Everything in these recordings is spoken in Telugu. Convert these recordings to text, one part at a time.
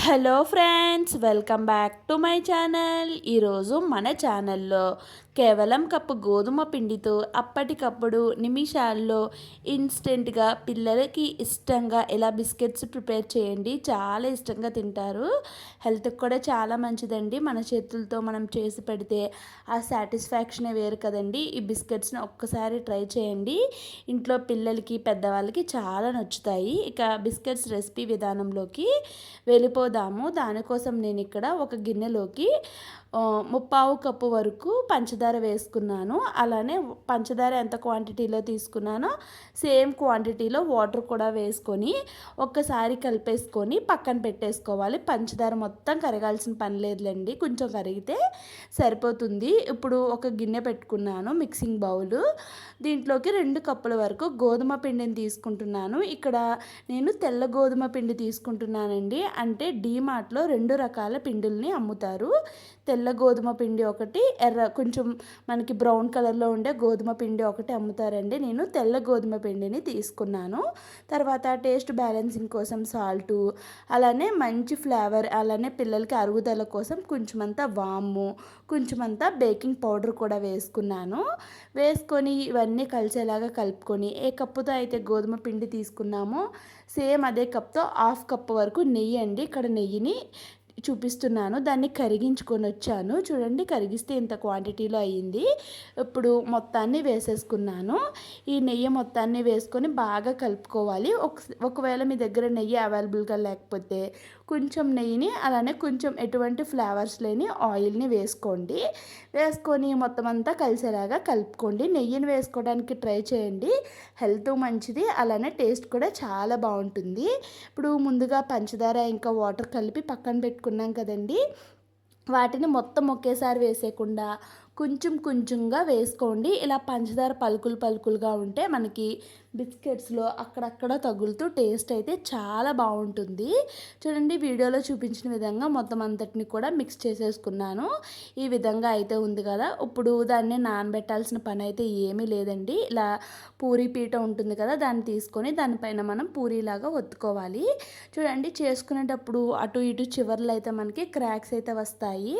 Hello friends, welcome back to my channel. ఈరోజు మన ఛానల్లో కేవలం కప్పు గోధుమ పిండితో అప్పటికప్పుడు నిమిషాల్లో ఇన్స్టెంట్గా పిల్లలకి ఇష్టంగా ఎలా బిస్కెట్స్ ప్రిపేర్ చేయండి. చాలా ఇష్టంగా తింటారు. హెల్త్కి కూడా చాలా మంచిదండి. మన చేతులతో మనం చేసి పెడితే ఆ సాటిస్ఫాక్షనే వేరు కదండి. ఈ బిస్కెట్స్ని ఒక్కసారి ట్రై చేయండి. ఇంట్లో పిల్లలకి పెద్దవాళ్ళకి చాలా నచ్చుతాయి. ఇక బిస్కెట్స్ రెసిపీ విధానంలోకి వెళ్ళిపోదాము. దానికోసం నేను ఇక్కడ ఒక గిన్నెలోకి ముప్పావు కప్పు వరకు పంచదార వేసుకున్నాను. అలానే పంచదార ఎంత క్వాంటిటీలో తీసుకున్నానో సేమ్ క్వాంటిటీలో వాటర్ కూడా వేసుకొని ఒక్కసారి కలిపేసుకొని పక్కన పెట్టేసుకోవాలి. పంచదార మొత్తం కరగాల్సిన పని లేదులేండి, కొంచెం కరిగితే సరిపోతుంది. ఇప్పుడు ఒక గిన్నె పెట్టుకున్నాను, మిక్సింగ్ బౌల్. దీంట్లోకి 2 కప్పుల వరకు గోధుమ పిండిని తీసుకుంటున్నాను. ఇక్కడ నేను తెల్ల గోధుమ పిండి తీసుకుంటున్నానండి. అంటే డీమార్ట్లో 2 రకాల పిండిల్ని అమ్ముతారు. తెల్ల గోధుమ పిండి ఒకటి, కొంచెం మనకి బ్రౌన్ కలర్లో ఉండే గోధుమ పిండి ఒకటి అమ్ముతారండి. నేను తెల్ల గోధుమ పిండిని తీసుకున్నాను. తర్వాత టేస్ట్ బ్యాలెన్సింగ్ కోసం సాల్టు, అలానే మంచి ఫ్లేవర్, అలానే పిల్లలకి అరుగుదల కోసం కొంచెమంతా వాము, కొంచెమంతా బేకింగ్ పౌడర్ కూడా వేసుకున్నాను. వేసుకొని ఇవన్నీ కలిసేలాగా కలుపుకొని ఏ కప్పుతో అయితే గోధుమ పిండి తీసుకున్నామో సేమ్ అదే కప్తో 1/2 కప్పు వరకు నెయ్యి అండి. ఇక్కడ నెయ్యిని చూపిస్తున్నాను, దాన్ని కరిగించుకొని వచ్చాను. చూడండి, కరిగిస్తే ఇంత క్వాంటిటీలో అయ్యింది. ఇప్పుడు మొత్తాన్ని వేసేసుకున్నాను. ఈ నెయ్యి మొత్తాన్ని వేసుకొని బాగా కలుపుకోవాలి. ఒకవేళ మీ దగ్గర నెయ్యి అవైలబుల్గా లేకపోతే కొంచెం నెయ్యిని, అలానే కొంచెం ఎటువంటి ఫ్లేవర్స్ లేని ఆయిల్ని వేసుకోండి. వేసుకొని మొత్తం అంతా కలిసేలాగా కలుపుకోండి. నెయ్యిని వేసుకోవడానికి ట్రై చేయండి, హెల్త్ మంచిది, అలానే టేస్ట్ కూడా చాలా బాగుంటుంది. ఇప్పుడు ముందుగా పంచదార ఇంకా వాటర్ కలిపి పక్కన పెట్టుకున్నాం కదండి, వాటిని మొత్తం ఒకేసారి వేసేయకుండా కొంచెం కొంచెంగా వేసుకోండి. ఇలా పంచదార పలుకులు పలుకులుగా ఉంటే మనకి బిస్కెట్స్లో అక్కడక్కడ తగులుతూ టేస్ట్ అయితే చాలా బాగుంటుంది. చూడండి, వీడియోలో చూపించిన విధంగా మొత్తం అంతటిని కూడా మిక్స్ చేసేసుకున్నాను. ఈ విధంగా అయితే ఉంది కదా. ఇప్పుడు దాన్ని నానబెట్టాల్సిన పని అయితే ఏమీ లేదండి. ఇలా పూరీ పీట ఉంటుంది కదా, దాన్ని తీసుకొని దానిపైన మనం పూరీలాగా ఒత్తుకోవాలి. చూడండి, చేసుకునేటప్పుడు అటు ఇటు చివర్లు అయితే మనకి క్రాక్స్ అయితే వస్తాయి.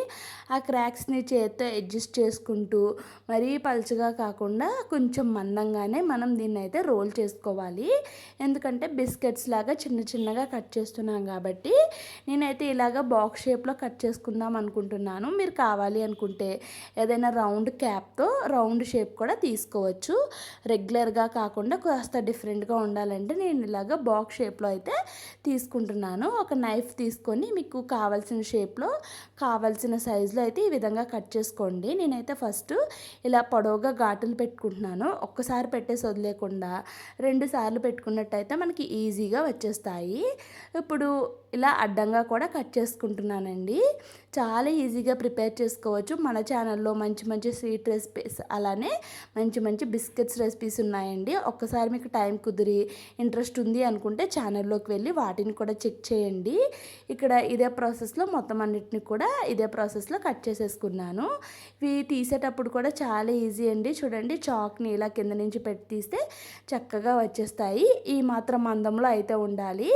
ఆ క్రాక్స్ని చేత్తో అడ్జస్ట్ చేసుకుంటూ మరీ పలుచగా కాకుండా కొంచెం మందంగానే మనం దీన్ని అయితే రోల్ చేసుకోవాలి. ఎందుకంటే బిస్కెట్స్ లాగా చిన్న చిన్నగా కట్ చేస్తున్నాం కాబట్టి నేనైతే ఇలాగ బాక్స్ షేప్లో కట్ చేసుకుందాం అనుకుంటున్నాను. మీరు కావాలి అనుకుంటే ఏదైనా రౌండ్ క్యాప్తో రౌండ్ షేప్ కూడా తీసుకోవచ్చు. రెగ్యులర్గా కాకుండా కాస్త డిఫరెంట్గా ఉండాలంటే నేను ఇలాగ బాక్స్ షేప్లో అయితే తీసుకుంటున్నాను. ఒక నైఫ్ తీసుకొని మీకు కావాల్సిన షేప్లో కావాల్సిన సైజులో అయితే ఈ విధంగా కట్ చేసుకోండి. నేనైతే ఫస్ట్ ఇలా పొడవుగా ఘాటులు పెట్టుకుంటున్నాను. ఒక్కసారి పెట్టేసి వదిలేకుండా 2 సార్లు పెట్టుకున్నట్టయితే మనకి ఈజీగా వచ్చేస్తాయి. ఇప్పుడు ఇలా అడ్డంగా కూడా కట్ చేసుకుంటున్నానండి. చాలా ఈజీగా ప్రిపేర్ చేసుకోవచ్చు. మన ఛానల్లో మంచి మంచి స్వీట్ రెసిపీస్, అలానే మంచి మంచి బిస్కెట్స్ రెసిపీస్ ఉన్నాయండి. ఒక్కసారి మీకు టైం కుదిరి ఇంట్రెస్ట్ ఉంది అనుకుంటే ఛానల్లోకి వెళ్ళి వాటిని కూడా చెక్ చేయండి. ఇక్కడ ఇదే ప్రాసెస్లో మొత్తం అన్నిటిని కూడా ఇదే ప్రాసెస్లో కట్ చేసేసుకున్నాను. ఇవి తీసేటప్పుడు కూడా చాలా ఈజీ అండి. చూడండి, చాక్ని ఇలా కింద నుంచి పెట్టి తీస్తే చక్కగా వచ్చేస్తాయి. ఈ మాత్రం మందంలో అయితే ఉండాలి.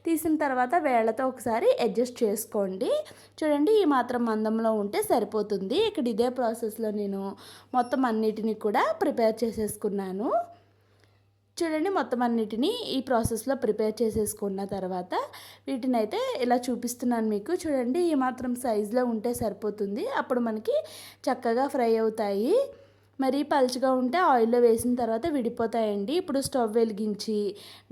తీసిన తర్వాత వేళ్ళతో ఒకసారి అడ్జస్ట్ చేసుకోండి. చూడండి, ఈ మాత్రం మందంలో ఉంటే సరిపోతుంది. ఇక్కడ ఇదే ప్రాసెస్లో నేను మొత్తం అన్నిటిని కూడా ప్రిపేర్ చేసేసుకున్నాను. చూడండి, మొత్తం అన్నిటినీ ఈ ప్రాసెస్లో ప్రిపేర్ చేసేసుకున్న తర్వాత వీటిని అయితే ఇలా చూపిస్తున్నాను మీకు. చూడండి, ఈ మాత్రం సైజులో ఉంటే సరిపోతుంది. అప్పుడు మనకి చక్కగా ఫ్రై అవుతాయి. మరీ పలుచగా ఉంటే ఆయిల్లో వేసిన తర్వాత విడిపోతాయండి. ఇప్పుడు స్టవ్ వెలిగించి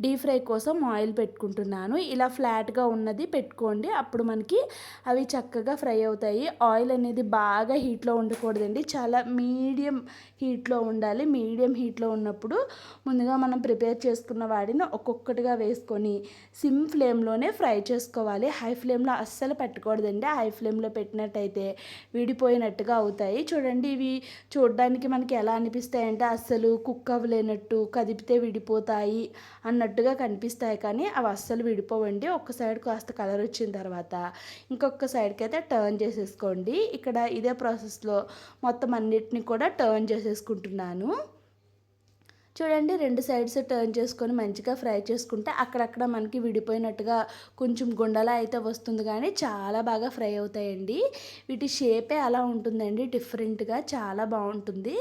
డీప్ ఫ్రై కోసం ఆయిల్ పెట్టుకుంటున్నాను. ఇలా ఫ్లాట్గా ఉన్నది పెట్టుకోండి, అప్పుడు మనకి అవి చక్కగా ఫ్రై అవుతాయి. ఆయిల్ అనేది బాగా హీట్లో ఉండకూడదండి, చాలా మీడియం హీట్లో ఉండాలి. మీడియం హీట్లో ఉన్నప్పుడు ముందుగా మనం ప్రిపేర్ చేసుకున్న వాటిని ఒక్కొక్కటిగా వేసుకొని సిమ్ ఫ్లేమ్లోనే ఫ్రై చేసుకోవాలి. హై ఫ్లేమ్లో అస్సలు పెట్టకూడదండి. హై ఫ్లేమ్లో పెట్టినట్టయితే విడిపోయినట్టుగా అవుతాయి. చూడండి, ఇవి చూడడానికి మనకి ఎలా అనిపిస్తాయంటే అస్సలు కుక్ అవ్వలేనట్టు, కదిపితే విడిపోతాయి అన్నట్టుగా కనిపిస్తాయి, కానీ అవి అస్సలు విడిపోవండి. ఒక్క సైడ్ కాస్త కలర్ వచ్చిన తర్వాత ఇంకొక సైడ్కి అయితే టర్న్ చేసేసుకోండి. ఇక్కడ ఇదే ప్రాసెస్లో మొత్తం అన్నిటిని కూడా టర్న్ చేసేసుకుంటున్నాను. చూడండి 2 సైడ్స్ టర్న్ చేసుకొని మంచిగా ఫ్రై చేసుకుంటే అక్కడక్కడ మనకి విడిపోయినట్టుగా కొంచెం గుండలా అయితే వస్తుంది కానీ చాలా బాగా ఫ్రై అవుతాయండి. వీటి షేపే అలా ఉంటుందండి, డిఫరెంట్‌గా చాలా బావుంటుంది.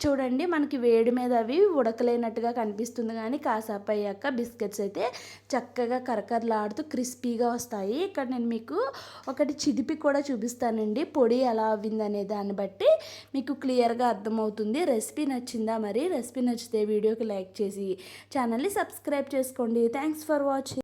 చూడండి మనకి వేడి మీద అవి ఉడకలేనట్టుగా కనిపిస్తుంది కానీ కాసేపు అయ్యాక బిస్కెట్స్ అయితే చక్కగా కరకరలాడుతూ క్రిస్పీగా వస్తాయి. ఇక్కడ నేను మీకు ఒకటి చిదిపి కూడా చూపిస్తానండి, పొడి ఎలా అవ్విందనే దాన్ని బట్టి మీకు క్లియర్గా అర్థమవుతుంది. రెసిపీ నచ్చిందా? మరి రెసిపీ నచ్చితే వీడియోకి లైక్ చేసి ఛానల్ని సబ్స్క్రైబ్ చేసుకోండి. Thanks for watching.